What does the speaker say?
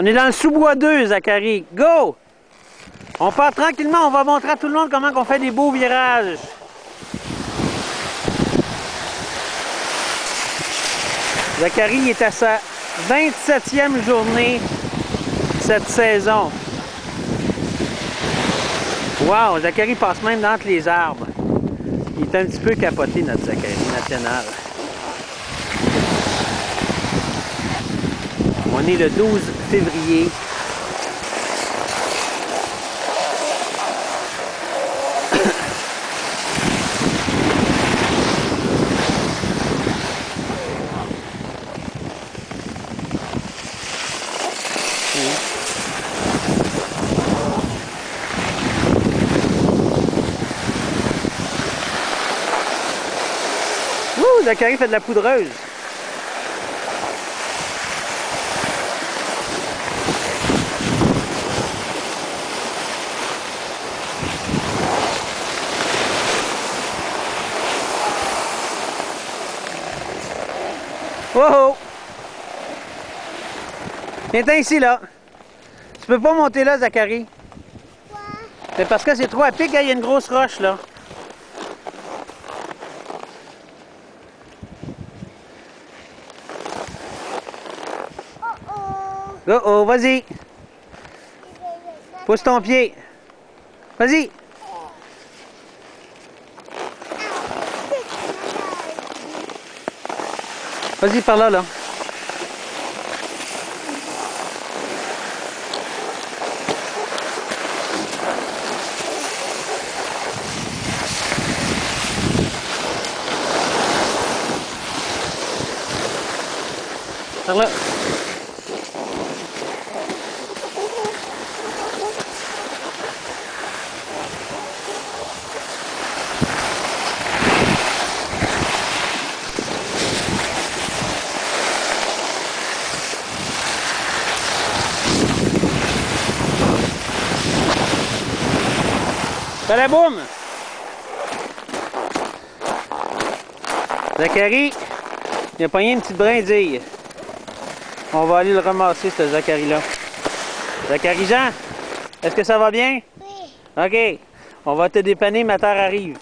On est dans le sous-bois 2, Zachary. Go! On part tranquillement, on va montrer à tout le monde comment on fait des beaux virages. Zachary est à sa 27e journée cette saison. Wow, Zachary passe même entre les arbres. Il est un petit peu capoté, notre Zachary national. On est le 12 février. Ouh, Zachary fait de la poudreuse. Wow! Viens-t'en ici, là. Tu peux pas monter là, Zachary. Quoi? C'est parce que c'est trop à pic, il y a une grosse roche, là. Oh oh! Oh, vas-y. Pousse ton pied. Vas-y. Vas-y, par là, là. Par là. Balaboum! Zachary, il a pogné une petite brindille. On va aller le ramasser, ce Zachary-là. Zachary Jean, est-ce que ça va bien? Oui. OK. On va te dépanner, ma terre arrive.